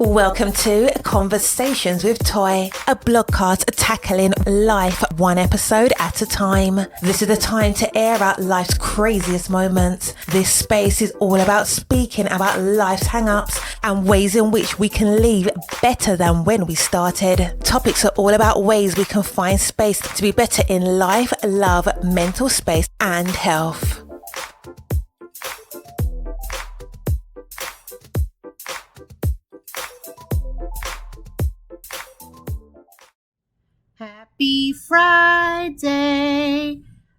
Welcome to Conversations with Toy, a blogcast tackling life one episode at a time. This is the time to air out life's craziest moments. This space is all about speaking about life's hang-ups and ways in which we can leave better than when we started. Topics are all about ways we can find space to be better in life, love, mental space, and health. Happy Friday!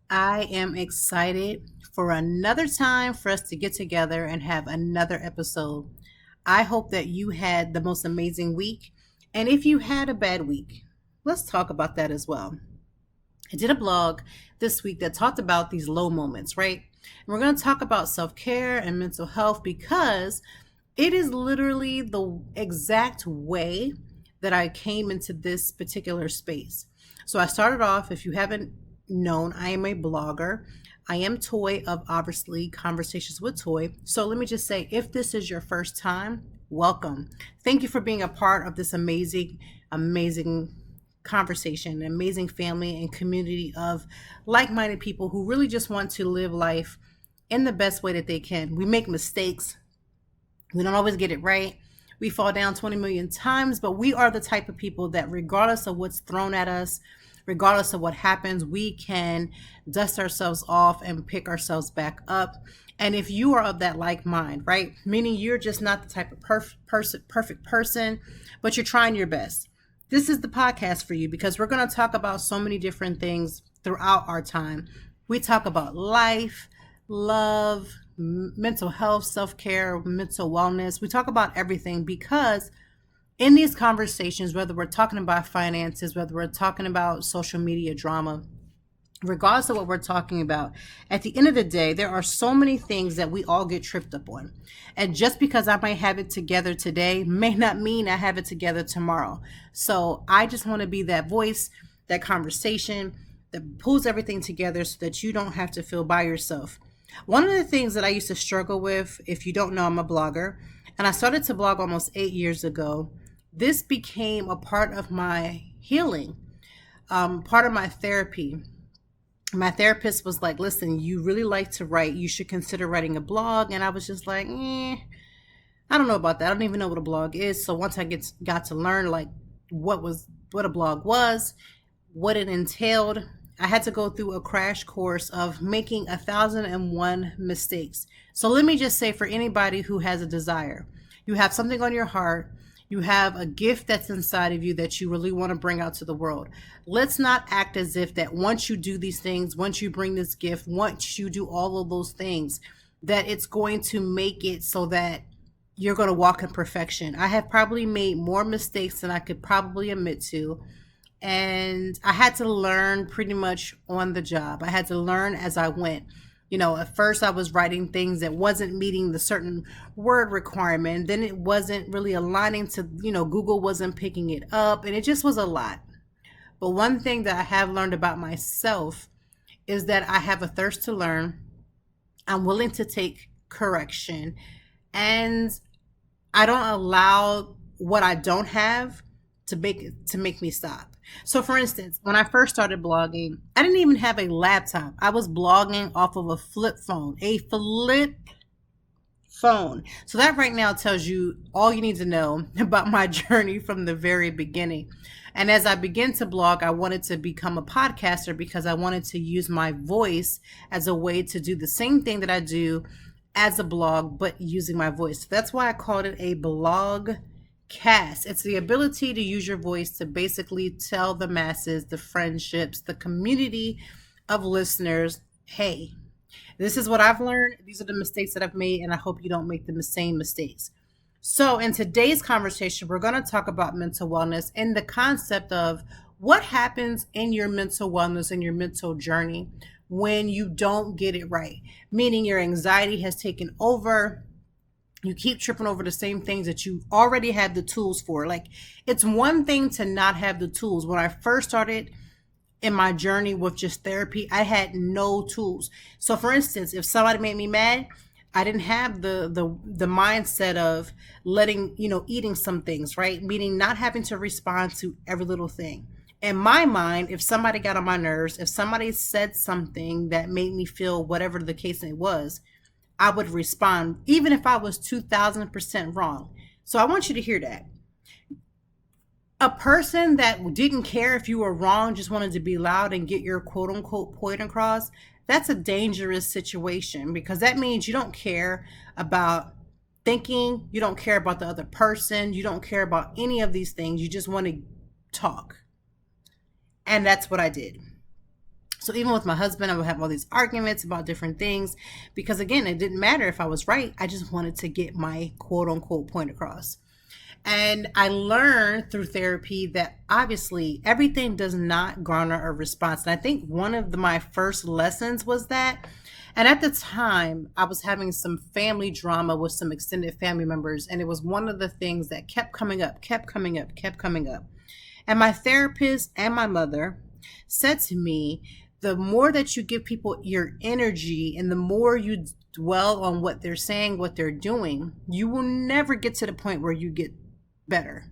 I am excited for another time for us to get together and have another episode. I hope that you had the most amazing week. And if you had a bad week, let's talk about that as well. I did a blog this week that talked about these low moments, right? And we're going to talk about self-care and mental health because it is literally the exact way that I came into this particular space. So I started off, if you haven't known, I am a blogger. I am Toy of obviously Conversations with Toy. So let me just say, if this is your first time, welcome. Thank you for being a part of this amazing conversation, amazing family and community of like-minded people who really just want to live life in the best way that they can. We make mistakes. We don't always get it right. We fall down 20 million times, but we are the type of people that regardless of what's thrown at us, regardless of what happens, we can dust ourselves off and pick ourselves back up. And if you are of that like mind, right? Meaning you're just not the type of perfect person, but you're trying your best. This is the podcast for you because we're going to talk about so many different things throughout our time. We talk about life, love, mental health, self-care, mental wellness. We talk about everything because in these conversations, whether we're talking about finances, whether we're talking about social media drama, regardless of what we're talking about, at the end of the day, there are so many things that we all get tripped up on. And just because I might have it together today may not mean I have it together tomorrow. So I just want to be that voice, that conversation that pulls everything together so that you don't have to feel by yourself. One of the things that I used to struggle with, if you don't know, I'm a blogger, and I started to blog almost 8 years ago. This became a part of my healing, part of my therapy. My therapist was like, listen, you really like to write. You should consider writing a blog. And I was just like, I don't know about that. I don't even know what a blog is. So once I got to learn like what a blog was, what it entailed, I had to go through a crash course of making 1,001 mistakes. So let me just say, for anybody who has a desire, you have something on your heart, you have a gift that's inside of you that you really want to bring out to the world. Let's not act as if that once you do these things, once you bring this gift, once you do all of those things, that it's going to make it so that you're going to walk in perfection. I have probably made more mistakes than I could probably admit to. And I had to learn pretty much on the job. I had to learn as I went. You know, at first I was writing things that wasn't meeting the certain word requirement. Then it wasn't really aligning to, Google wasn't picking it up. And it just was a lot. But one thing that I have learned about myself is that I have a thirst to learn. I'm willing to take correction. And I don't allow what I don't have to make me stop. So for instance, when I first started blogging, I didn't even have a laptop. I was blogging off of a flip phone. So that right now tells you all you need to know about my journey from the very beginning. And as I began to blog, I wanted to become a podcaster because I wanted to use my voice as a way to do the same thing that I do as a blog, but using my voice. That's why I called it a blog cast. It's the ability to use your voice to basically tell the masses, the friendships, the community of listeners, hey, this is what I've learned. These are the mistakes that I've made, and I hope you don't make the same mistakes. So in today's conversation, we're going to talk about mental wellness and the concept of what happens in your mental wellness and your mental journey when you don't get it right, meaning your anxiety has taken over. You keep tripping over the same things that you already have the tools for. Like, it's one thing to not have the tools. When I first started in my journey with just therapy, I had no tools. So for instance, if somebody made me mad, I didn't have the mindset of letting, eating some things, right? Meaning not having to respond to every little thing. In my mind, if somebody got on my nerves, if somebody said something that made me feel whatever the case it was, I would respond, even if I was 2000% wrong. So I want you to hear that. A person that didn't care if you were wrong, just wanted to be loud and get your quote unquote point across, that's a dangerous situation, because that means you don't care about thinking, you don't care about the other person, you don't care about any of these things. You just want to talk. And that's what I did. So even with my husband, I would have all these arguments about different things because, again, it didn't matter if I was right. I just wanted to get my quote unquote point across. And I learned through therapy that obviously everything does not garner a response. And I think one of my first lessons was that. And at the time, I was having some family drama with some extended family members. And it was one of the things that kept coming up. And my therapist and my mother said to me, the more that you give people your energy and the more you dwell on what they're saying, what they're doing, you will never get to the point where you get better.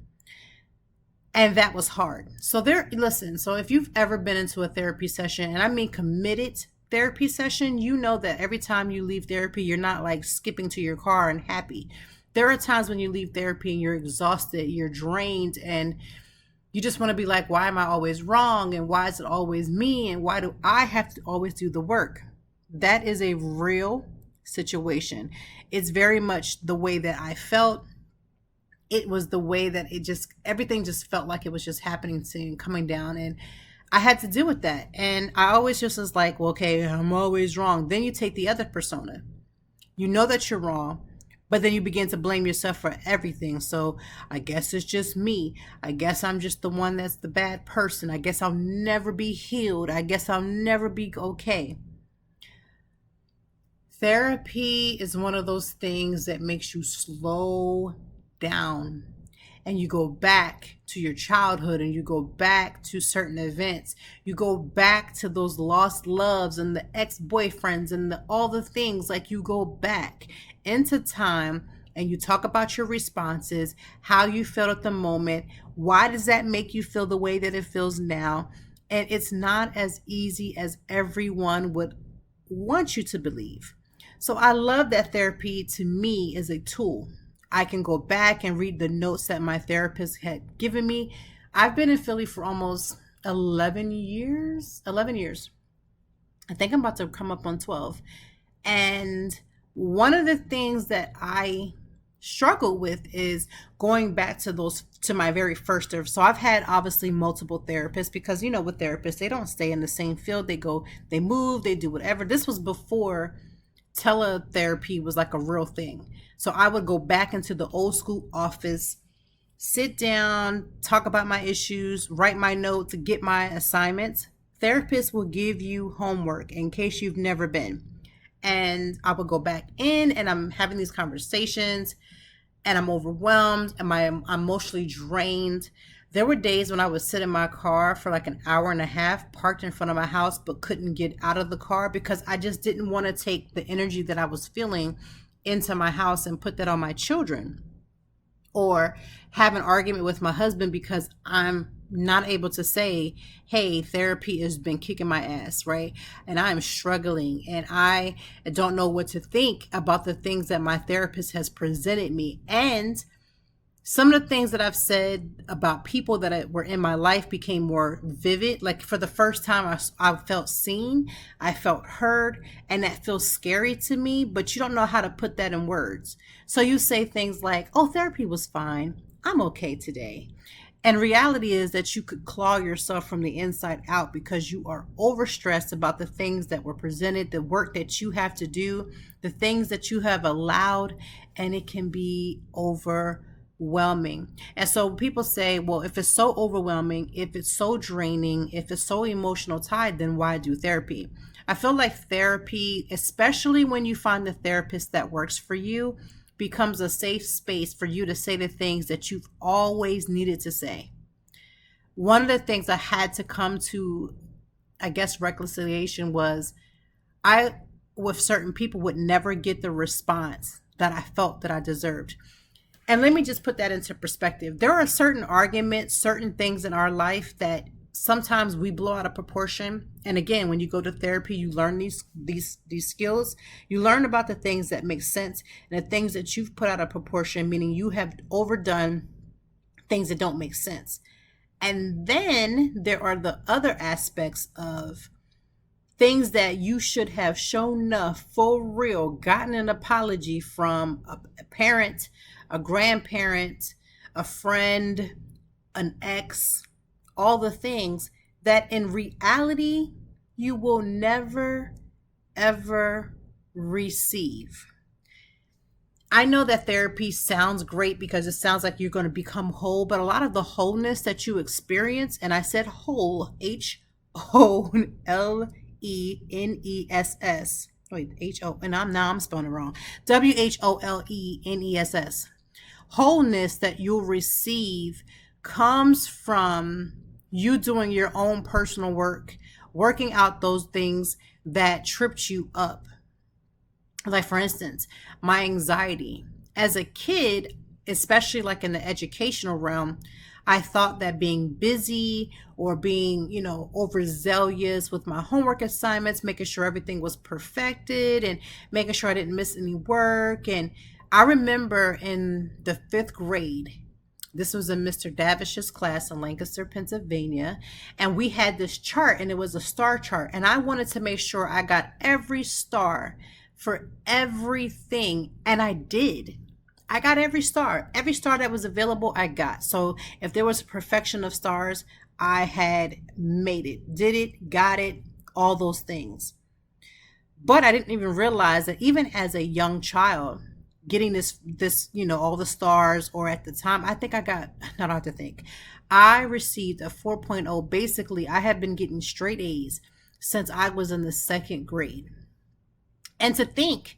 And that was hard. So so if you've ever been into a therapy session, and I mean committed therapy session, you know that every time you leave therapy, you're not like skipping to your car and happy. There are times when you leave therapy and you're exhausted, you're drained, and you just want to be like, why am I always wrong? And why is it always me? And why do I have to always do the work? That is a real situation. It's very much the way that I felt. It was the way that everything just felt like it was just happening and coming down. And I had to deal with that. And I always just was like, well, okay, I'm always wrong. Then you take the other persona. You know that you're wrong. But then you begin to blame yourself for everything. So I guess it's just me. I guess I'm just the one that's the bad person. I guess I'll never be healed. I guess I'll never be okay. Therapy is one of those things that makes you slow down. And you go back to your childhood and you go back to certain events. You go back to those lost loves and the ex-boyfriends and all the things. Like, you go back into time and you talk about your responses, how you felt at the moment. Why does that make you feel the way that it feels now? And it's not as easy as everyone would want you to believe. So I love that therapy to me is a tool. I can go back and read the notes that my therapist had given me. I've been in Philly for almost 11 years. I think I'm about to come up on 12. And one of the things that I struggle with is going back to my very first therapist. So I've had obviously multiple therapists because, with therapists, they don't stay in the same field. They move, they do whatever. This was before teletherapy was like a real thing. So I would go back into the old school office, sit down, talk about my issues, write my notes, get my assignments. Therapists will give you homework in case you've never been. And I would go back in and I'm having these conversations and I'm overwhelmed and I'm emotionally drained. There were days when I would sit in my car for like an hour and a half parked in front of my house, but couldn't get out of the car because I just didn't want to take the energy that I was feeling into my house and put that on my children, or have an argument with my husband because I'm not able to say, hey, therapy has been kicking my ass, right? And I'm struggling and I don't know what to think about the things that my therapist has presented me. And some of the things that I've said about people that were in my life became more vivid. Like, for the first time, I felt seen, I felt heard, and that feels scary to me, but you don't know how to put that in words. So you say things like, oh, therapy was fine. I'm okay today. And reality is that you could claw yourself from the inside out because you are overstressed about the things that were presented, the work that you have to do, the things that you have allowed, and it can be overwhelming. And so people say, well, if it's so overwhelming, if it's so draining, if it's so emotional tied, then why do therapy? I feel like therapy, especially when you find the therapist that works for you, becomes a safe space for you to say the things that you've always needed to say. One of the things I had to come to, I guess, reconciliation was I with certain people would never get the response that I felt that I deserved. And let me just put that into perspective. There are certain arguments, certain things in our life that sometimes we blow out of proportion. And again, when you go to therapy, you learn these skills. You learn about the things that make sense and the things that you've put out of proportion, meaning you have overdone things that don't make sense. And then there are the other aspects of things that you should have shown enough for real, gotten an apology from a parent, a grandparent, a friend, an ex, all the things that in reality you will never, ever receive. I know that therapy sounds great because it sounds like you're going to become whole, but a lot of the wholeness that you experience, and I said whole, H-O-L-E-N-E-S-S. Wait, H-O, and I'm spelling it wrong. W-H-O-L-E-N-E-S-S. Wholeness that you'll receive comes from you doing your own personal work, working out those things that tripped you up. Like, for instance, my anxiety. As a kid, especially like in the educational realm, I thought that being busy or being, overzealous with my homework assignments, making sure everything was perfected and making sure I didn't miss any work. And I remember in the 5th grade, this was in Mr. Davish's class in Lancaster, Pennsylvania, and we had this chart, and it was a star chart, and I wanted to make sure I got every star for everything, and I did. I got every star that was available. I got. So if there was a perfection of stars, I had made it, did it, got it, all those things. But I didn't even realize that even as a young child, getting this, all the stars, or at the time, I received a 4.0. Basically, I had been getting straight A's since I was in the 2nd grade. And to think,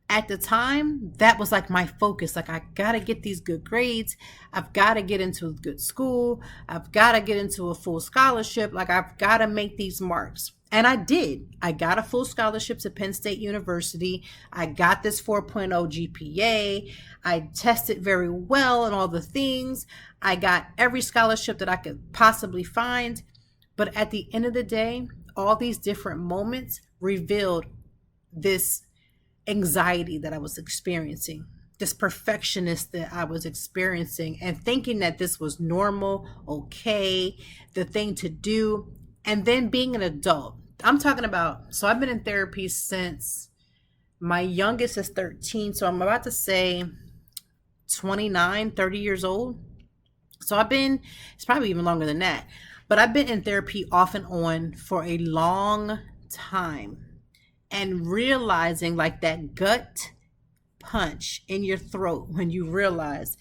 at the time, that was like my focus. Like, I got to get these good grades. I've got to get into a good school. I've got to get into a full scholarship. Like, I've got to make these marks. And I did. I got a full scholarship to Penn State University. I got this 4.0 GPA. I tested very well and all the things. I got every scholarship that I could possibly find. But at the end of the day, all these different moments revealed this anxiety that I was experiencing, this perfectionist that I was experiencing, and thinking that this was normal, okay, the thing to do. And then being an adult, I'm talking about, so I've been in therapy since my youngest is 13. So I'm about to say 29, 30 years old. So it's probably even longer than that, but I've been in therapy off and on for a long time. And realizing, like, that gut punch in your throat when you realize,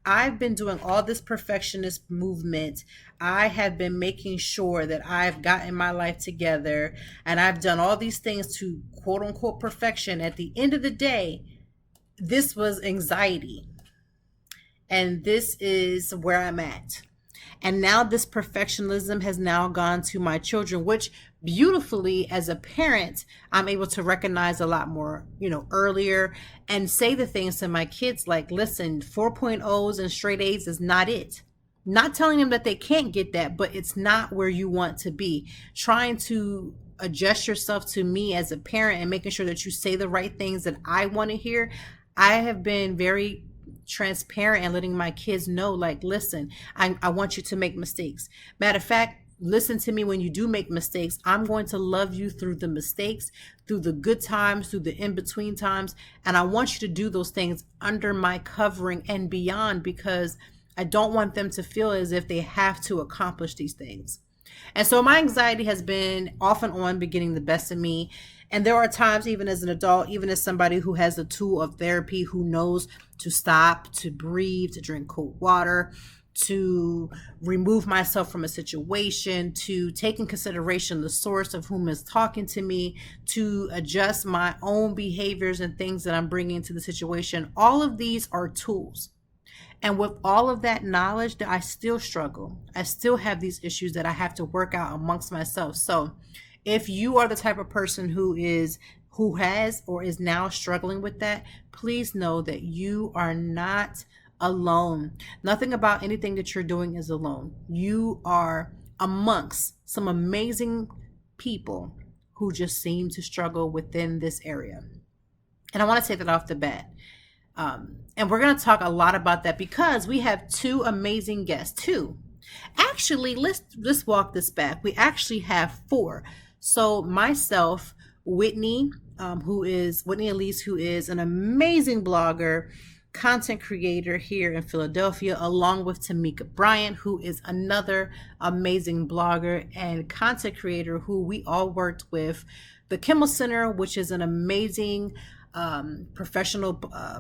I've been doing all this perfectionist movement. I have been making sure that I've gotten my life together, and I've done all these things to quote unquote perfection. At the end of the day, this was anxiety. And this is where I'm at. And now this perfectionism has now gone to my children, which beautifully, as a parent, I'm able to recognize a lot more, earlier, and say the things to my kids like, listen, 4.0s and straight A's is not it. Not telling them that they can't get that, but it's not where you want to be. Trying to adjust yourself to me as a parent and making sure that you say the right things that I want to hear. I have been very transparent and letting my kids know, like, listen, I want you to make mistakes. Matter of fact, listen to me when you do make mistakes. I'm going to love you through the mistakes, through the good times, through the in-between times. And I want you to do those things under my covering and beyond, because I don't want them to feel as if they have to accomplish these things. And so my anxiety has been off and on beginning the best of me. And there are times, even as an adult, even as somebody who has the tool of therapy, who knows to stop, to breathe, to drink cold water, to remove myself from a situation, to take in consideration the source of whom is talking to me, to adjust my own behaviors and things that I'm bringing to the situation. All of these are tools. And with all of that knowledge, that I still struggle. I still have these issues that I have to work out amongst myself. So if you are the type of person who is who has or is now struggling with that, please know that you are not alone. Nothing about anything that you're doing is alone. You are amongst some amazing people who just seem to struggle within this area. And I want to say that off the bat. And we're going to talk a lot about that because we have two amazing guests. Two. Actually, let's walk this back. We actually have four. So myself, Whitney, Whitney Elise, who is an amazing blogger, content creator here in Philadelphia, along with Tamika Bryant, who is another amazing blogger and content creator who we all worked with the Kimmel Center, which is an amazing professional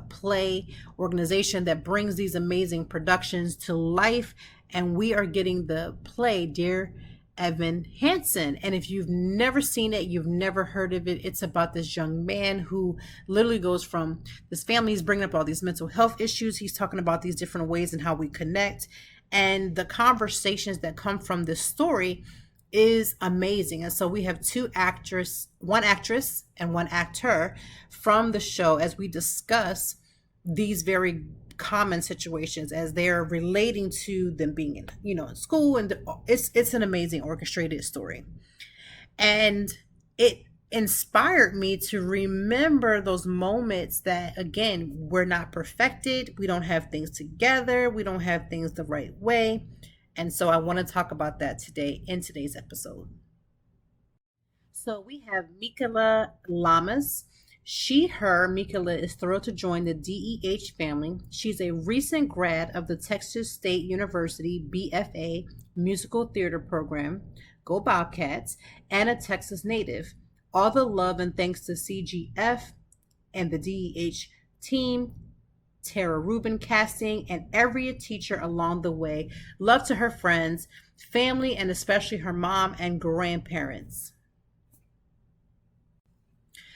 play organization that brings these amazing productions to life. And we are getting the play Dear Evan Hansen. And if you've never seen it, you've never heard of it, it's about this young man who literally goes from this family. He's bringing up all these mental health issues. He's talking about these different ways and how we connect. And the conversations that come from this story is amazing. And so we have one actress and one actor from the show as we discuss these very common situations as they're relating to them being in school. And it's an amazing orchestrated story. And it inspired me to remember those moments that, again, we're not perfected. We don't have things together. We don't have things the right way. And so I want to talk about that today in today's episode. So we have Micaela Lamas-she. Micaela is thrilled to join the DEH family. She's a recent grad of the Texas State University BFA Musical Theater Program, Go Bobcats, and a Texas native. All the love and thanks to CGF and the DEH team, Tara Rubin casting, and every teacher along the way. Love to her friends, family, and especially her mom and grandparents.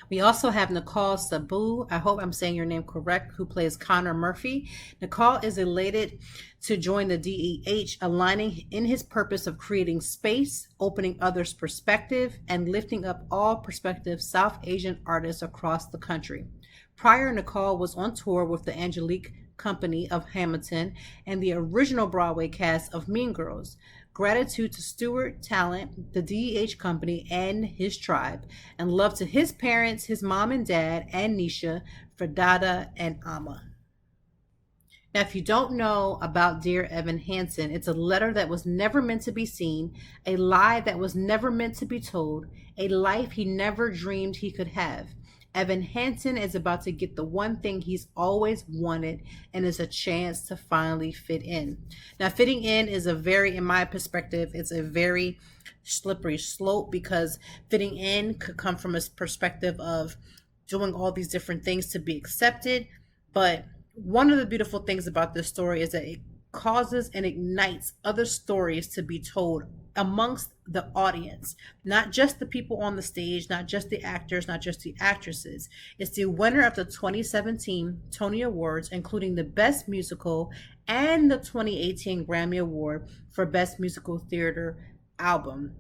We also have Nikhil Saboo, I hope I'm saying your name correct, who plays Connor Murphy. Nikhil is elated to join the DEH-aligning in his purpose of creating space, opening others' perspective, and lifting up all prospective South Asian artists across the country. Prior, Nikhil was on tour with the Angelica Company of Hamilton and the original Broadway cast of Mean Girls. Gratitude to Stewart Talent, the DEH Company, and his tribe, and love to his parents, his mom and dad, and Nisha for Dada and Ama. Now, if you don't know about Dear Evan Hansen, it's a letter that was never meant to be seen, a lie that was never meant to be told, a life he never dreamed he could have. Evan Hansen is about to get the one thing he's always wanted, and is a chance to finally fit in. Now, fitting in is in my perspective, it's a very slippery slope, because fitting in could come from a perspective of doing all these different things to be accepted. But one of the beautiful things about this story is that it causes and ignites other stories to be told amongst the audience, not just the people on the stage, not just the actors, not just the actresses. It's the winner of the 2017 Tony Awards, including the Best Musical and the 2018 Grammy Award for Best Musical Theater Album.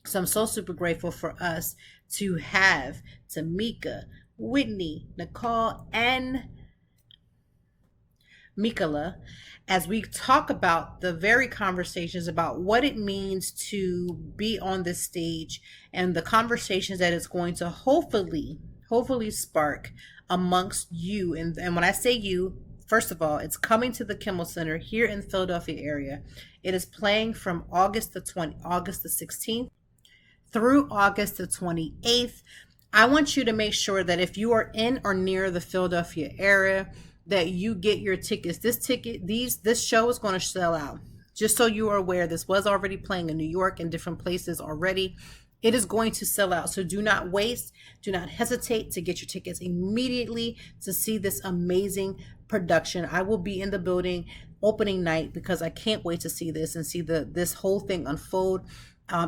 So I'm so super grateful for us to have Tamika, Whitney, Nikhil, and Micaela as we talk about the very conversations about what it means to be on this stage, and the conversations that it's going to hopefully spark amongst you. And when I say you, first of all, it's coming to the Kimmel Center here in the Philadelphia area. It is playing from August the 16th through August the 28th. I want you to make sure that if you are in or near the Philadelphia area, that you get your tickets. This show is going to sell out. Just so you are aware, this was already playing in New York and different places already. It is going to sell out. So do not waste, do not hesitate to get your tickets immediately to see this amazing production. I will be in the building opening night because I can't wait to see this and see this whole thing unfold.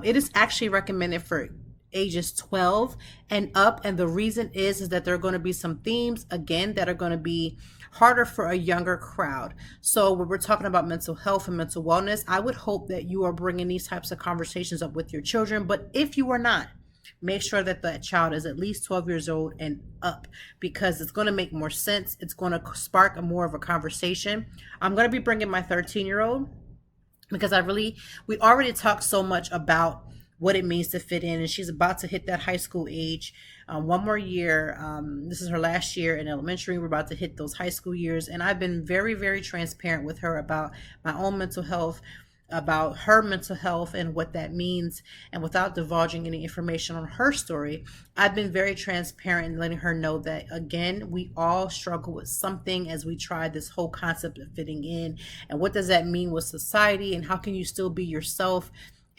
It is actually recommended for ages 12 and up, and the reason is that there are going to be some themes again that are going to be harder for a younger crowd. So when we're talking about mental health and mental wellness, I would hope that you are bringing these types of conversations up with your children. But if you are not, make sure that the child is at least 12 years old and up, because it's going to make more sense. It's going to spark a more of a conversation. I'm going to be bringing my 13-year-old because we already talked so much about what it means to fit in, and she's about to hit that high school age. One more year. This is her last year in elementary. We're about to hit those high school years, and I've been very, very transparent with her about my own mental health, about her mental health and what that means. And without divulging any information on her story, I've been very transparent in letting her know that, again, we all struggle with something as we try this whole concept of fitting in. And what does that mean with society? And how can you still be yourself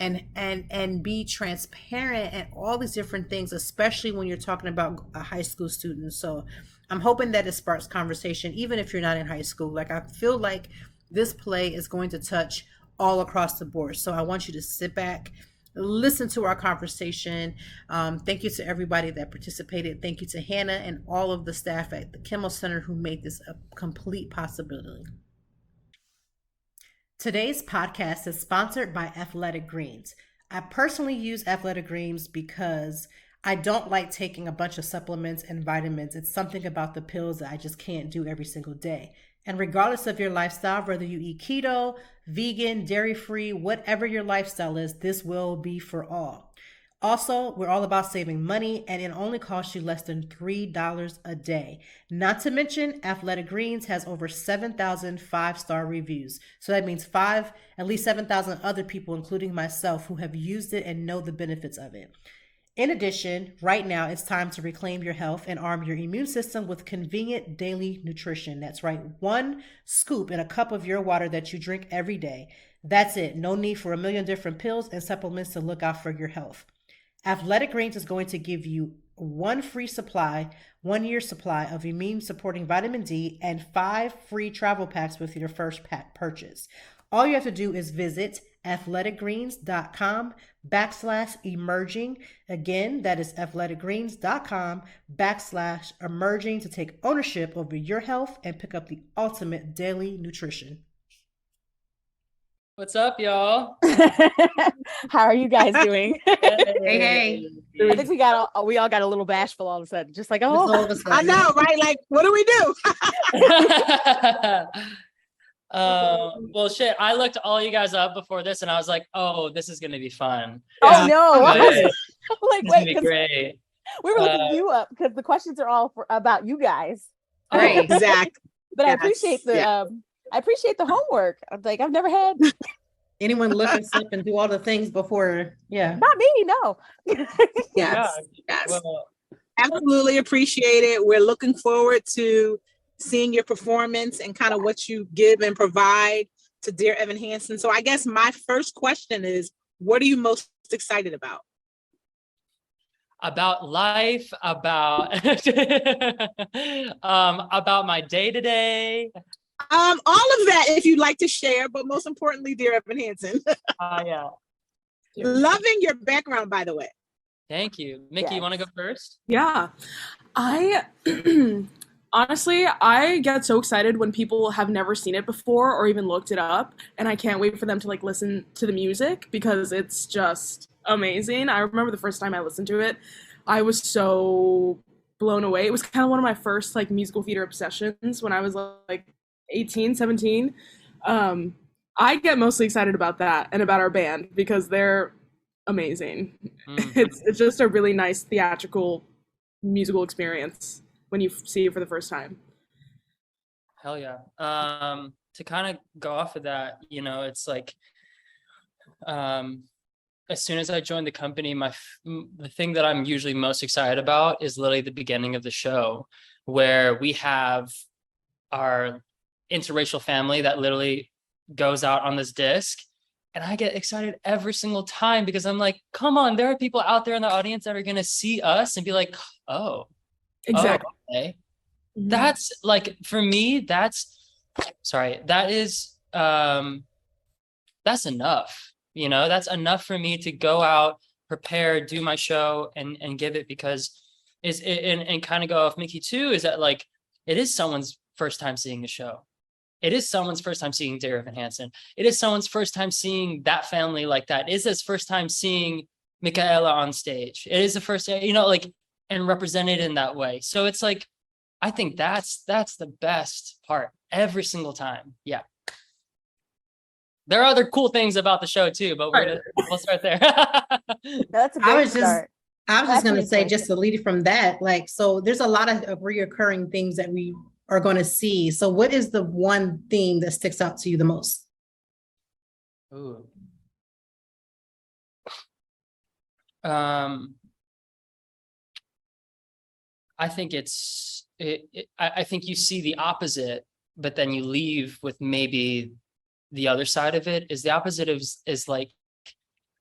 and be transparent and all these different things, especially when you're talking about a high school student. So I'm hoping that it sparks conversation, even if you're not in high school. Like, I feel like this play is going to touch all across the board. So I want you to sit back, listen to our conversation. Thank you to everybody that participated. Thank you to Hannah and all of the staff at the Kimmel Center who made this a complete possibility. Today's podcast is sponsored by Athletic Greens. I personally use Athletic Greens because I don't like taking a bunch of supplements and vitamins. It's something about the pills that I just can't do every single day. And regardless of your lifestyle, whether you eat keto, vegan, dairy-free, whatever your lifestyle is, this will be for all. Also, we're all about saving money, and it only costs you less than $3 a day. Not to mention, Athletic Greens has over 7,000 five-star reviews. So that means at least 7,000 other people, including myself, who have used it and know the benefits of it. In addition, right now, it's time to reclaim your health and arm your immune system with convenient daily nutrition. That's right, 1 scoop in a cup of your water that you drink every day. That's it. No need for a million different pills and supplements to look out for your health. Athletic Greens is going to give you 1 year supply of immune supporting vitamin D and 5 free travel packs with your first pack purchase. All you have to do is visit athleticgreens.com/emerging. Again, that is athleticgreens.com/emerging to take ownership over your health and pick up the ultimate daily nutrition. What's up, y'all? How are you guys doing? Hey. I think we all got a little bashful all of a sudden. Just like, All of a sudden. I know, right? Like, what do we do? Well, shit, I looked all you guys up before this and I was like, oh, this is going to be fun. oh no. Good. Like, This is going to wait, be 'cause great. we were looking you up because the questions are all about you guys. Right. Exactly. But Yes, I appreciate the homework. I'm like, I've never had, Anyone look us up and do all the things before? Yeah. not me, no. Yes. Yes. Well, Absolutely appreciate it. We're looking forward to seeing your performance and kind of what you give and provide to Dear Evan Hansen. So I guess my first question is, what are you most excited about? about life, about about my day-to-day. All of that, if you'd like to share, but most importantly, Dear Evan Hansen. Yeah. Loving your background, by the way. Thank you. Mickey, you want to go first? Yeah, I honestly, I get so excited when people have never seen it before or even looked it up, and I can't wait for them to like listen to the music because it's just amazing. I remember the first time I listened to it, I was so blown away. It was kind of one of my first like musical theater obsessions when I was like 18, 17. I get mostly excited about that and about our band because they're amazing. It's just a really nice theatrical musical experience when you see it for the first time. Hell yeah. To kind of go off of that, you know, it's like as soon as I joined the company, the thing that I'm usually most excited about is literally the beginning of the show, where we have our interracial family that literally goes out on this disc. And I get excited every single time because I'm like, come on, there are people out there in the audience that are going to see us and be like, oh, Exactly. oh, okay. That's like, for me, that is, that's enough, you know, that's enough for me to go out, prepare, do my show and give it, because and kind of go off Mickey too, is that like, it is someone's first time seeing the show. It is someone's first time seeing Dear Evan Hansen. It is someone's first time seeing that family like that. It is his first time seeing Micaela on stage. It is the first, like, and represented in that way. So it's like, I think that's the best part every single time. Yeah. There are other cool things about the show too, but we'll start there. That's a great start. I was just going to say, Definitely. just to lead from that, like, so there's a lot of reoccurring themes that we are going to see. So what is the one theme that sticks out to you the most? Ooh. I think I think you see the opposite, but then you leave with maybe the other side of it. Is the opposite is like,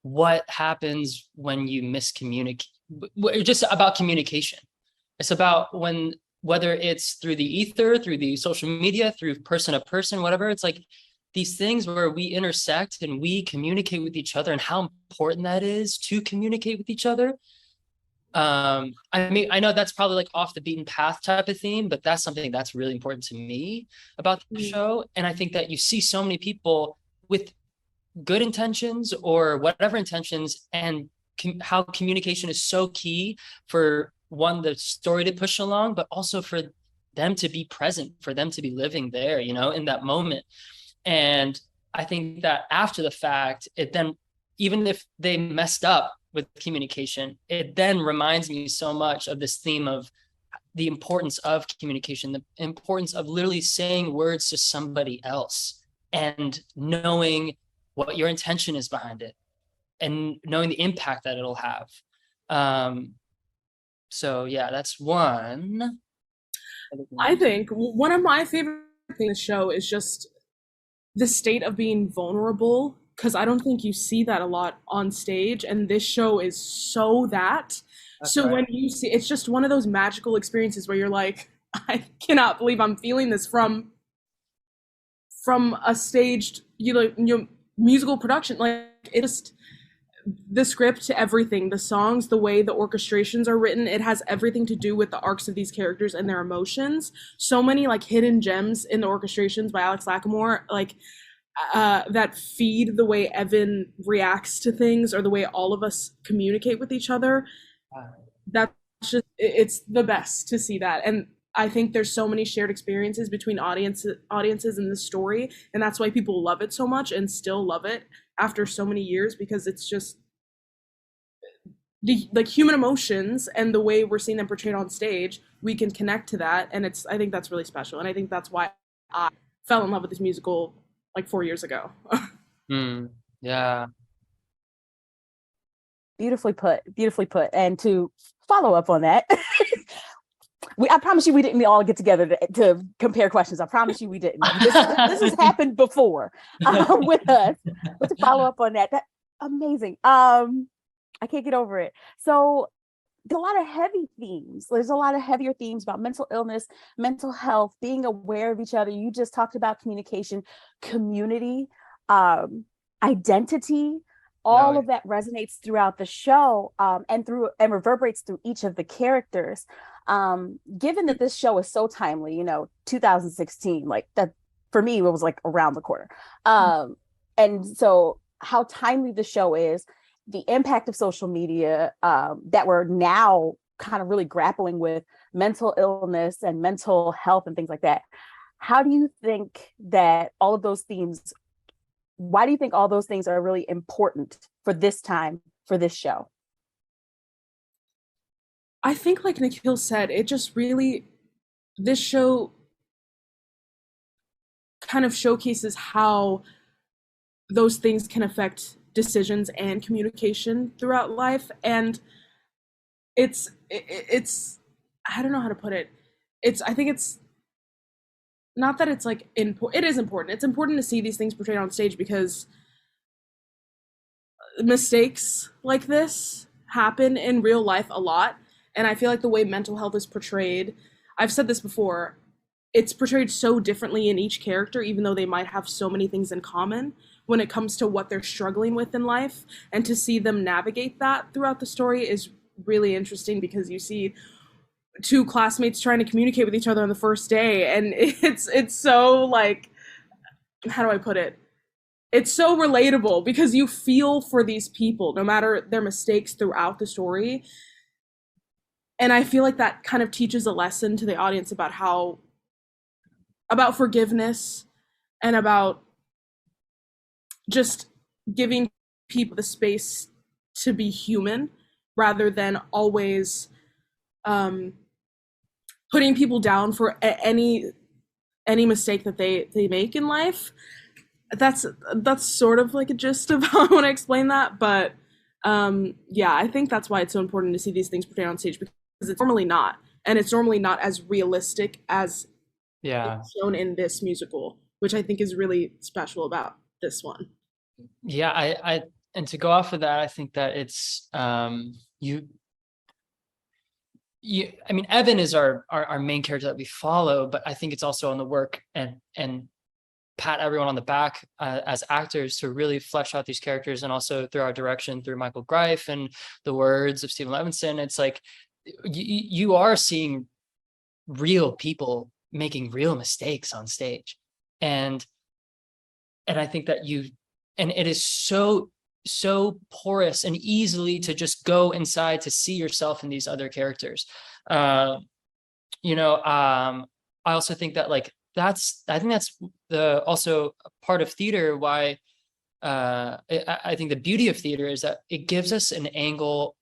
what happens when you miscommunicate? Just about communication. It's about whether it's through the ether, through the social media, through person to person, whatever. It's like these things where we intersect and we communicate with each other, and how important that is to communicate with each other. I mean, I know that's probably like off the beaten path type of theme, but that's something that's really important to me about the show. And I think that you see so many people with good intentions or whatever intentions, and how communication is so key for the story to push along, but also for them to be present, for them to be living there, in that moment. And I think that after the fact, it then, even if they messed up with communication, it then reminds me so much of this theme of the importance of communication, the importance of literally saying words to somebody else and knowing what your intention is behind it and knowing the impact that it'll have. So yeah, that's one. I think one of my favorite things in the show is just the state of being vulnerable, because I don't think you see that a lot on stage, and this show is so that. That's so right. When you see, it's just one of those magical experiences where you're like, I cannot believe I'm feeling this from a staged, musical production. Like, it just, the script, everything, the songs, the way the orchestrations are written, it has everything to do with the arcs of these characters and their emotions. So many like hidden gems in the orchestrations by Alex Lacamoire, like that feed the way Evan reacts to things, or the way all of us communicate with each other. That's just, it's the best to see that. And I think there's so many shared experiences between audiences in this story, and that's why people love it so much and still love it after so many years, because it's just like human emotions, and the way we're seeing them portrayed on stage, we can connect to that, and I think that's really special, and I think that's why I fell in love with this musical like 4 years ago. Yeah. Beautifully put. And to follow up on that, I promise you we didn't all get together to compare questions. I promise you we didn't. This has happened before with us. But to follow up on that amazing. I can't get over it. So a lot of heavy themes. There's a lot of heavier themes about mental illness, mental health, being aware of each other. You just talked about communication, community, identity. All of that resonates throughout the show, and reverberates through each of the characters. Given that this show is so timely, 2016, like that for me, it was like around the corner. And so how timely the show is, the impact of social media, that we're now kind of really grappling with mental illness and mental health and things like that. How do you think that all of those themes, why do you think all those things are really important for this time, for this show? I think, like Nikhil said, it just really, this show kind of showcases how those things can affect decisions and communication throughout life. And it's I don't know how to put it. I think it's not that it's like it is important. It's important to see these things portrayed on stage, because mistakes like this happen in real life a lot. And I feel like the way mental health is portrayed, I've said this before, it's portrayed so differently in each character, even though they might have so many things in common when it comes to what they're struggling with in life. And to see them navigate that throughout the story is really interesting, because you see two classmates trying to communicate with each other on the first day, and it's so like, how do I put it? it's so relatable because you feel for these people no matter their mistakes throughout the story. And I feel like that kind of teaches a lesson to the audience about forgiveness and about just giving people the space to be human rather than always putting people down for any mistake that they make in life. That's sort of like a gist of how I want to explain that, but yeah, I think that's why it's so important to see these things portrayed on stage, because it's normally not, and it's normally not as realistic as it's shown in this musical, which I think is really special about this one. Yeah, I and to go off of that, I think that it's I mean, Evan is our main character that we follow, but I think it's also on the work and pat everyone on the back as actors to really flesh out these characters, and also through our direction through Michael Greif and the words of Stephen Levinson. It's like you are seeing real people making real mistakes on stage, and I think that and it is so porous and easily to just go inside to see yourself in these other characters. I also think that like I think that's also part of theater why I think the beauty of theater is that it gives us an angle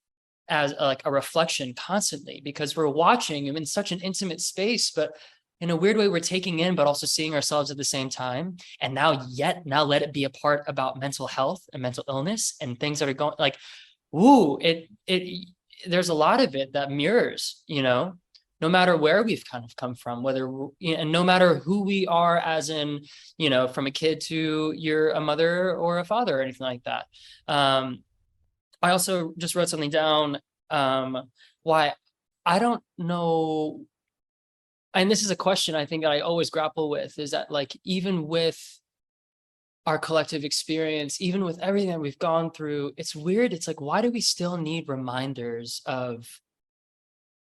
as like a reflection constantly, because we're watching in such an intimate space, but in a weird way we're taking in, but also seeing ourselves at the same time. And now let it be a part about mental health and mental illness and things that are going like, ooh, there's a lot of it that mirrors, no matter where we've kind of come from, and no matter who we are, as in, from a kid to you're a mother or a father or anything like that. I also just wrote something down, why I don't know. And this is a question I think that I always grapple with, is that like, even with our collective experience, even with everything that we've gone through, it's weird. It's like, why do we still need reminders of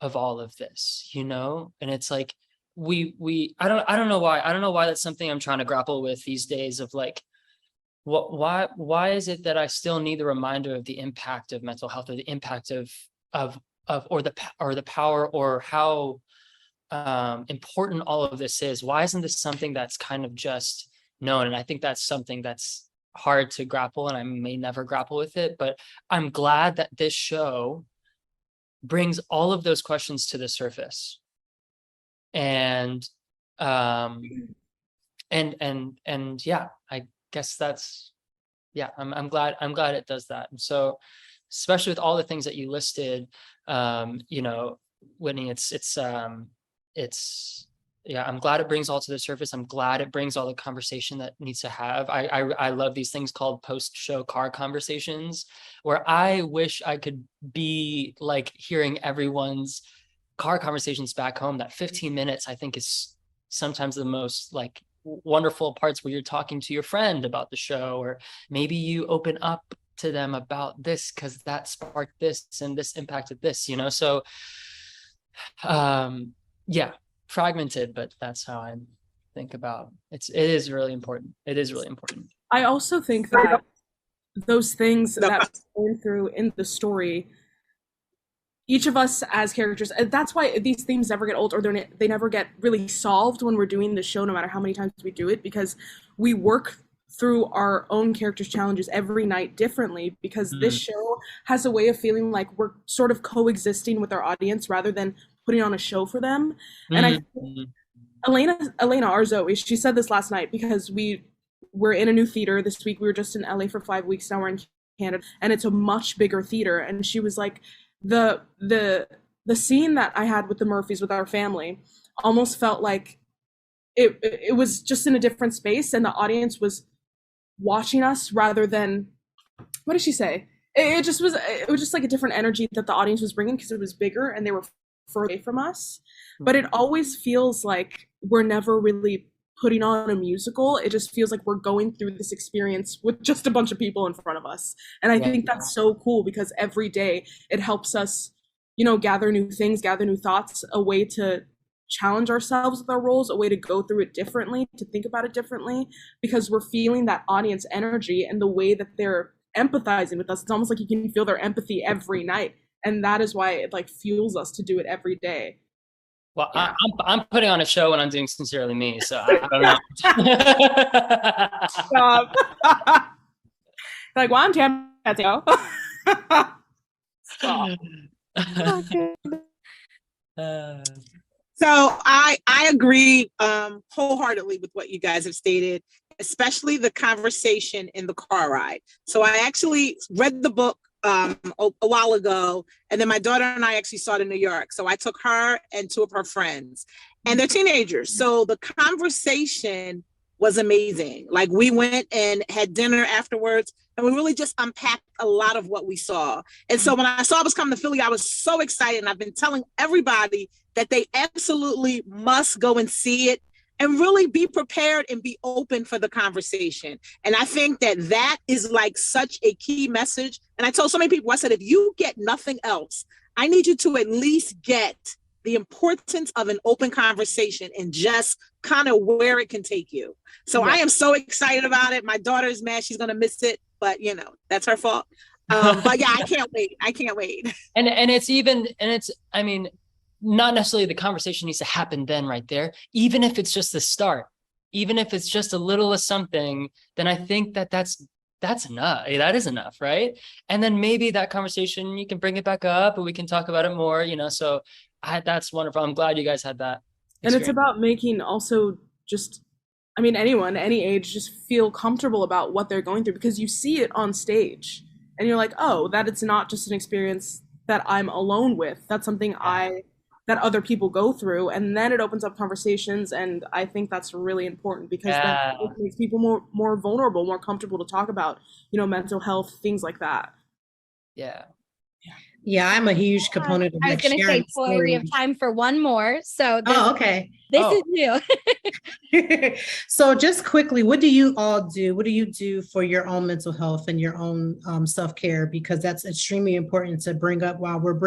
all of this, And it's like, I don't know why. I don't know why that's something I'm trying to grapple with these days, of like, why is it that I still need the reminder of the impact of mental health, or the impact of the power, or how important all of this is? Why isn't this something that's kind of just known? And I think that's something that's hard to grapple, and I may never grapple with it, but I'm glad that this show brings all of those questions to the surface. And yeah, I guess that's, yeah, I'm glad it does that. And so, especially with all the things that you listed, Whitney, yeah, I'm glad it brings all to the surface. I'm glad it brings all the conversation that needs to have. I love these things called post-show car conversations, where I wish I could be like hearing everyone's car conversations back home. That 15 minutes, I think, is sometimes the most like wonderful parts, where you're talking to your friend about the show, or maybe you open up to them about this because that sparked this and this impacted this, so yeah, fragmented, but that's how I think about it. It is really important. It is really important. I also think that those things that we're going through in the story, each of us as characters, and that's why these themes never get old, or they never get really solved when we're doing the show, no matter how many times we do it, because we work through our own characters' challenges every night differently, because this show has a way of feeling like we're sort of coexisting with our audience rather than putting on a show for them. And I think Elena, our Zoe, she said this last night, because we're in a new theater this week. We were just in LA for 5 weeks, now we're in Canada, and it's a much bigger theater. And she was like, the scene that I had with the Murphys, with our family, almost felt like it was just in a different space, and the audience was watching us rather than, what did she say? It was just like a different energy that the audience was bringing, because it was bigger and they were further away from us. But it always feels like we're never really putting on a musical. It just feels like we're going through this experience with just a bunch of people in front of us. And I think that's so cool, because every day it helps us, gather new things, gather new thoughts, a way to challenge ourselves with our roles, a way to go through it differently, to think about it differently, because we're feeling that audience energy and the way that they're empathizing with us. It's almost like you can feel their empathy every night, and that is why it like fuels us to do it every day. Well, yeah. I'm putting on a show when I'm doing Sincerely Me, so I don't know. Like, well, I'm Tam. So I agree wholeheartedly with what you guys have stated, especially the conversation in the car ride. So I actually read the book a while ago, and then my daughter and I actually saw it in New York. So I took her and two of her friends, and they're teenagers. So the conversation was amazing. Like, we went and had dinner afterwards, and we really just unpacked a lot of what we saw. And so when I saw it was coming to Philly, I was so excited. And I've been telling everybody that they absolutely must go and see it, and really be prepared and be open for the conversation. And I think that is like such a key message. And I told so many people, I said, if you get nothing else, I need you to at least get the importance of an open conversation and just kind of where it can take you. So yeah. I am so excited about it. My daughter is mad. She's going to miss it, but you know, that's her fault. But yeah, I can't wait. I can't wait. And I mean, not necessarily the conversation needs to happen then right there. Even if it's just the start, even if it's just a little of something, then I think that's enough. That is enough, right? And then maybe that conversation, you can bring it back up and we can talk about it more, you know, so that's wonderful. I'm glad you guys had that experience. And it's about making also just, I mean, anyone, any age, just feel comfortable about what they're going through, because you see it on stage and you're like, oh, that it's not just an experience that I'm alone with. That's something that other people go through, and then it opens up conversations. And I think that's really important, because that makes people more vulnerable, more comfortable to talk about, you know, mental health, things like that. Yeah, I'm a huge component of I was going to say, Toy, we have time for one more. So okay. This is new. So just quickly, what do you all do? What do you do for your own mental health and your own self-care? Because that's extremely important to bring up while we're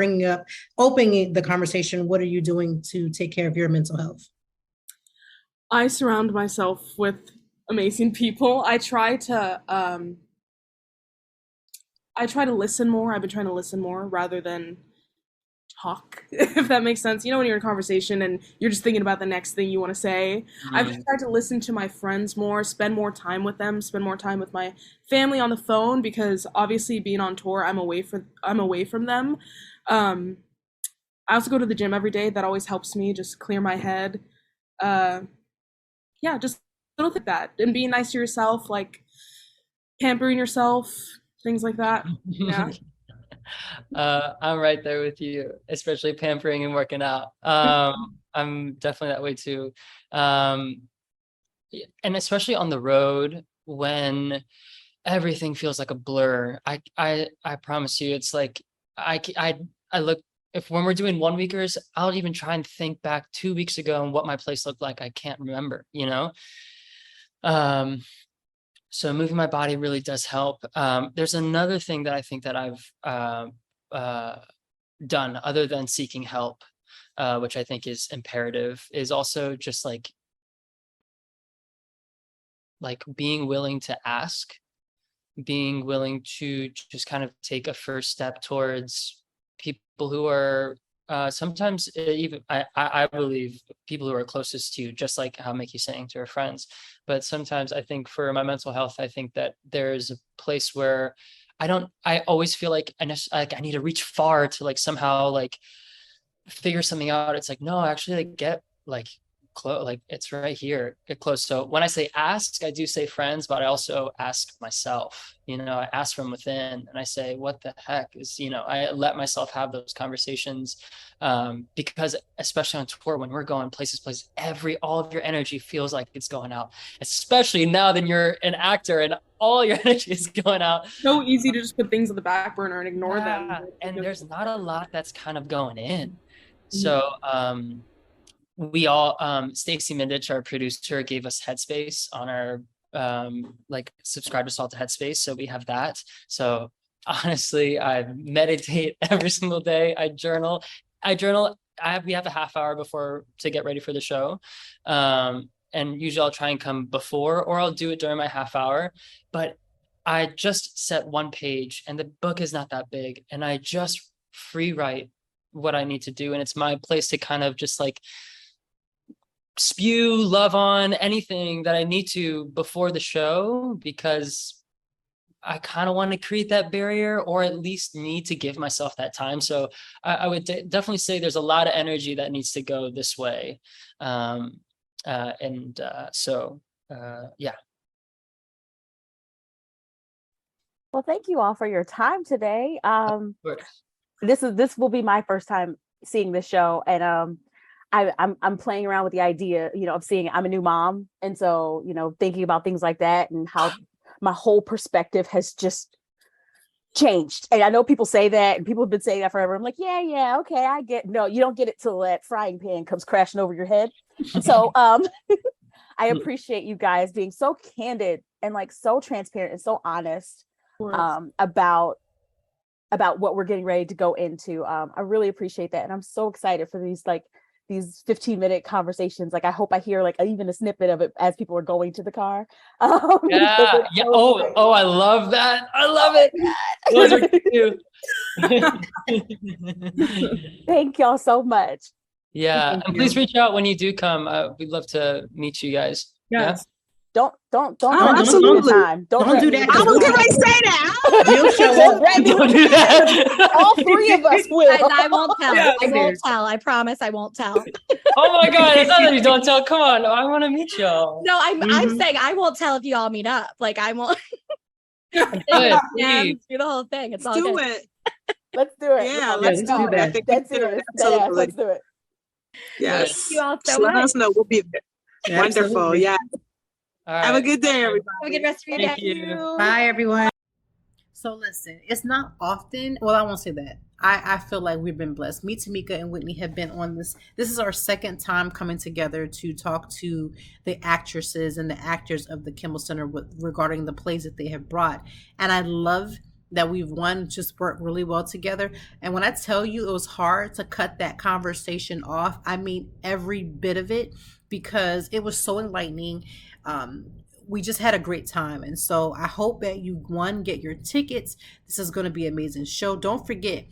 opening the conversation. What are you doing to take care of your mental health? I surround myself with amazing people. I try to listen more. I've been trying to listen more rather than talk, if that makes sense. You know, when you're in a conversation and you're just thinking about the next thing you want to say. I've tried to listen to my friends more, spend more time with them, spend more time with my family on the phone, because obviously being on tour, I'm away from them. I also go to the gym every day. That always helps me just clear my head. Just little like that. And being nice to yourself, like pampering yourself, things like that. Yeah. I'm right there with you, especially pampering and working out. I'm definitely that way too. And especially on the road when everything feels like a blur. I promise you, it's like I look, when we're doing 1 weekers, I'll even try and think back 2 weeks ago and what my place looked like. I can't remember, you know? So moving my body really does help. There's another thing that I think that I've done other than seeking help, which I think is imperative, is also just like being willing to ask, being willing to just kind of take a first step towards people who are sometimes even I believe people who are closest to you, just like how Mickey's saying to her friends. But sometimes I think for my mental health, I think that there's a place where I always feel like I need to reach far to like somehow like figure something out. It's like, no, actually like get like close, like it's right here, get close. So when I say ask, I do say friends, but I also ask myself, you know, I ask from within and I say, what the heck is, you know, I let myself have those conversations, because especially on tour, when we're going places, all of your energy feels like it's going out, especially now that you're an actor and all your energy is going out. So easy to just put things on the back burner and ignore them. And there's not a lot that's kind of going in. So, we all, Stacey Mindich, our producer, gave us Headspace on our, like subscribe us all to Headspace. So we have that. So honestly, I meditate every single day. I journal we have a half hour before to get ready for the show. And usually I'll try and come before, or I'll do it during my half hour. But I just set one page and the book is not that big, and I just free write what I need to do. And it's my place to kind of just like spew love on anything that I need to before the show, because I kind of want to create that barrier, or at least need to give myself that time. So I would definitely say there's a lot of energy that needs to go this way. Yeah. Well, thank you all for your time today. Of course. This will be my first time seeing this show, and I'm playing around with the idea, of seeing I'm a new mom, and so thinking about things like that and how my whole perspective has just changed. And I know people say that, and people have been saying that forever. I'm like, yeah, okay, I get. No, you don't get it till that frying pan comes crashing over your head. So I appreciate you guys being so candid and like so transparent and so honest about what we're getting ready to go into. I really appreciate that, and I'm so excited for these 15-minute conversations. Like, I hope I hear even a snippet of it as people are going to the car. Yeah. Oh, I love that. I love it. Those are cute. Thank y'all so much. Yeah, and please reach out when you do come. We'd love to meet you guys. Yes. Yeah? Don't absolutely. Time. Don't do that. I was getting ready to say that. We'll show up. Don't do that. All three of us will. I won't tell. Yeah, I won't tell. I promise I won't tell. Oh my God, it's not that you don't tell. Come on, I want to meet y'all. No, I'm saying I won't tell if you all meet up. Like, I won't. Good, Yeah, please. do the whole thing. It's all Do good. it. Let's do it. Yeah, let's do that. I think That's we can do serious. it. Absolutely. Let's do it. Yes. Thank you all so Just let much. us know. We'll be there. Wonderful. Absolutely. Yeah. All Have a right. good day, everybody. Have a good rest of your Thank day. you. Bye, everyone. So listen, it's not often. Well, I won't say that. I feel like we've been blessed. Me, Tamika, and Whitney have been on this. This is our second time coming together to talk to the actresses and the actors of the Kimmel Center regarding the plays that they have brought. And I love that we've just worked really well together. And when I tell you it was hard to cut that conversation off, I mean every bit of it, because it was so enlightening. We just had a great time. And so I hope that you, get your tickets. This is going to be an amazing show. Don't forget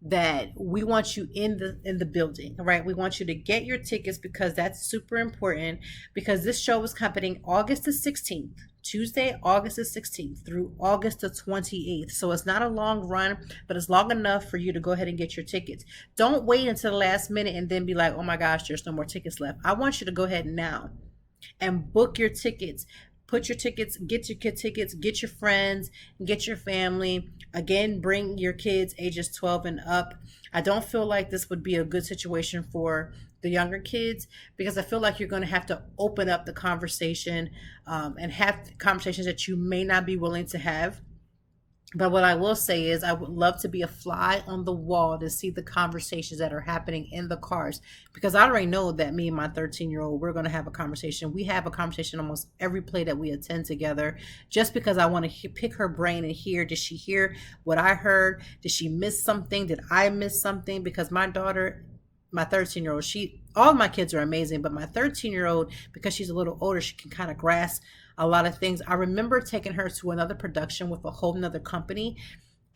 that we want you in the building, right? We want you to get your tickets, because that's super important, because this show is happening August the 16th, Tuesday, August the 16th through August the 28th. So it's not a long run, but it's long enough for you to go ahead and get your tickets. Don't wait until the last minute and then be like, oh my gosh, there's no more tickets left. I want you to go ahead now and book your tickets. Put your tickets, get your tickets, get your friends, get your family. Again, bring your kids ages 12 and up. I don't feel like this would be a good situation for the younger kids, because I feel like you're going to have to open up the conversation and have conversations that you may not be willing to have. But what I will say is I would love to be a fly on the wall to see the conversations that are happening in the cars, because I already know that me and my 13-year-old, we're going to have a conversation. We have a conversation almost every play that we attend together, just because I want to pick her brain and hear, did she hear what I heard? Did she miss something? Did I miss something? Because my daughter, my 13-year-old, all of my kids are amazing, but my 13-year-old, because she's a little older, she can kind of grasp a lot of things. I remember taking her to another production with a whole nother company,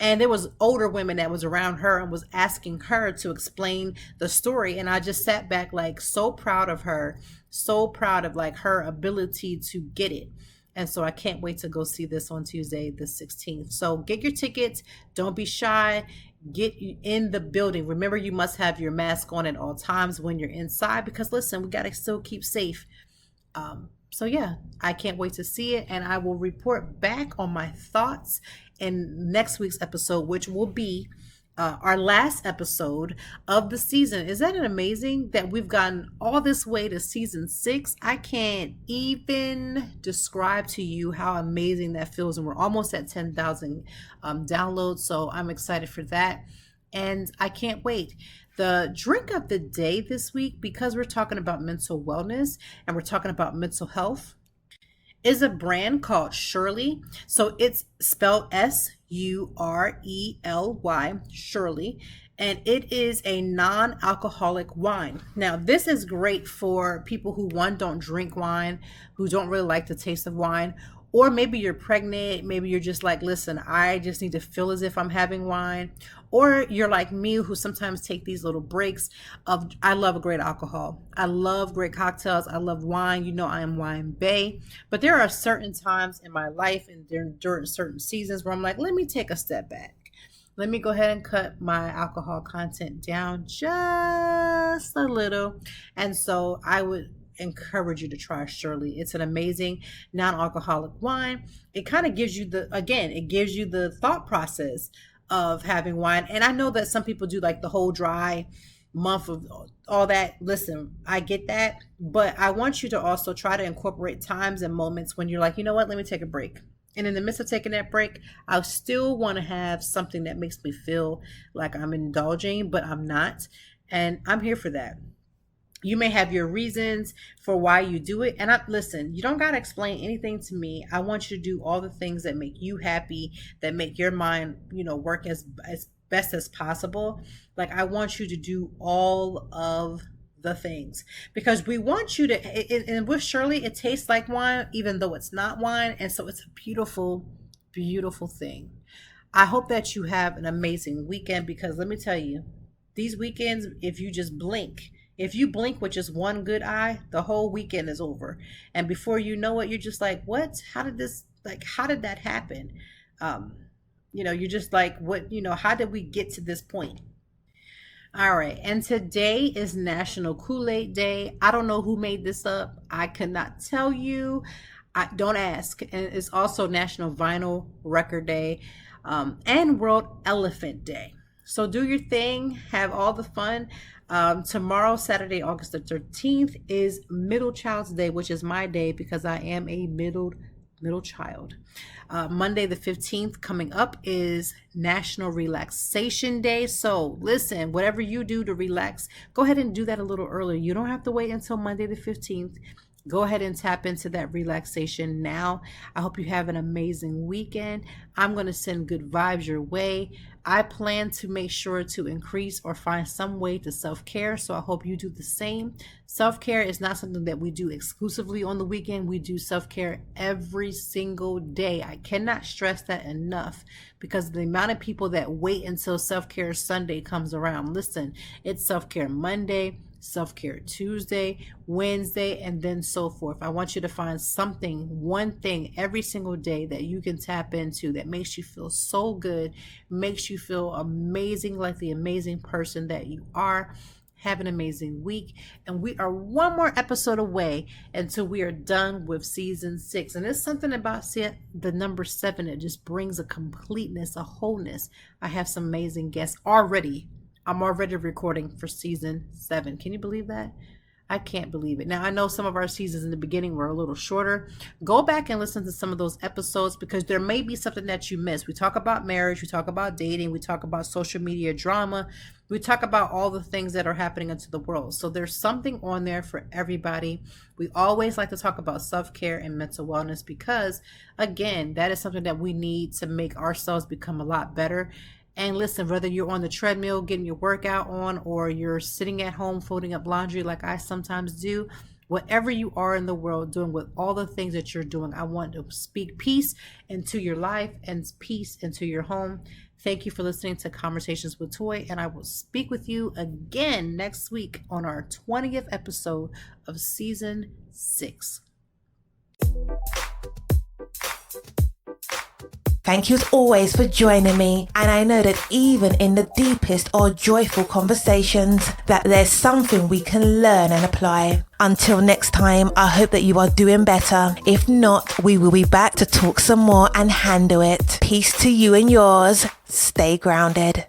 and there was older women that was around her and was asking her to explain the story. And I just sat back so proud of her, so proud of her ability to get it. And so I can't wait to go see this on Tuesday, the 16th. So get your tickets. Don't be shy. Get in the building. Remember, you must have your mask on at all times when you're inside, because listen, we got to still keep safe. So yeah, I can't wait to see it, and I will report back on my thoughts in next week's episode, which will be our last episode of the season. Is that amazing that we've gotten all this way to season 6? I can't even describe to you how amazing that feels, and we're almost at 10,000 downloads, so I'm excited for that, and I can't wait. The drink of the day this week, because we're talking about mental wellness and we're talking about mental health, is a brand called Shirley. So it's spelled Surely, Shirley. and it is a non-alcoholic wine. Now, this is great for people who, one, don't drink wine, who don't really like the taste of wine, or maybe you're pregnant, maybe you're just like, listen, I just need to feel as if I'm having wine. Or you're like me, who sometimes take these little breaks of, I love a great alcohol. I love great cocktails. I love wine. You know, I am wine bae. But there are certain times in my life and during certain seasons where I'm like, let me take a step back. Let me go ahead and cut my alcohol content down just a little. And so I would encourage you to try Shirley. It's an amazing non-alcoholic wine. It kind of gives you it gives you the thought process of having wine. And I know that some people do like the whole dry month of all that. Listen, I get that, but I want you to also try to incorporate times and moments when you're like, you know what, let me take a break. And in the midst of taking that break, I still want to have something that makes me feel like I'm indulging, but I'm not. And I'm here for that. You may have your reasons for why you do it. And listen, you don't got to explain anything to me. I want you to do all the things that make you happy, that make your mind, work as best as possible. Like, I want you to do all of the things, because we want you to, and with Shirley, it tastes like wine, even though it's not wine. And so it's a beautiful, beautiful thing. I hope that you have an amazing weekend, because let me tell you, these weekends, if you blink with just one good eye, the whole weekend is over. And before you know it, you're just like, what? How did that happen? You're just like, what, how did we get to this point? All right. And today is National Kool-Aid Day. I don't know who made this up. I could not tell you. Don't ask. And it's also National Vinyl Record Day, and World Elephant Day. So do your thing. Have all the fun. Tomorrow, Saturday, August the 13th, is Middle Child's Day, which is my day because I am a middle child. Monday the 15th coming up is National Relaxation Day. So listen, whatever you do to relax, go ahead and do that a little earlier. You don't have to wait until Monday the 15th. Go ahead and tap into that relaxation now. I hope you have an amazing weekend. I'm going to send good vibes your way. I plan to make sure to increase or find some way to self-care, so I hope you do the same. Self-care is not something that we do exclusively on the weekend. We do self-care every single day. I cannot stress that enough, because the amount of people that wait until self-care Sunday comes around. Listen, it's self-care Monday, self-care Tuesday, Wednesday, and then so forth. I want you to find something, one thing every single day that you can tap into that makes you feel so good, makes you feel amazing, like the amazing person that you are. Have an amazing week. And we are one more episode away until we are done with season 6. And there's something about the number 7 that just brings a completeness, a wholeness. I have some amazing guests already. I'm already recording for season 7. Can you believe that? I can't believe it. Now, I know some of our seasons in the beginning were a little shorter. Go back and listen to some of those episodes, because there may be something that you missed. We talk about marriage. We talk about dating. We talk about social media drama. We talk about all the things that are happening into the world. So there's something on there for everybody. We always like to talk about self-care and mental wellness, because, again, that is something that we need to make ourselves become a lot better. And listen, whether you're on the treadmill getting your workout on, or you're sitting at home folding up laundry like I sometimes do, whatever you are in the world doing, with all the things that you're doing, I want to speak peace into your life and peace into your home. Thank you for listening to Conversations with Toy, and I will speak with you again next week on our 20th episode of season 6. Thank you as always for joining me, and I know that even in the deepest or joyful conversations, that there's something we can learn and apply. Until next time, I hope that you are doing better. If not, we will be back to talk some more and handle it. Peace to you and yours. Stay grounded.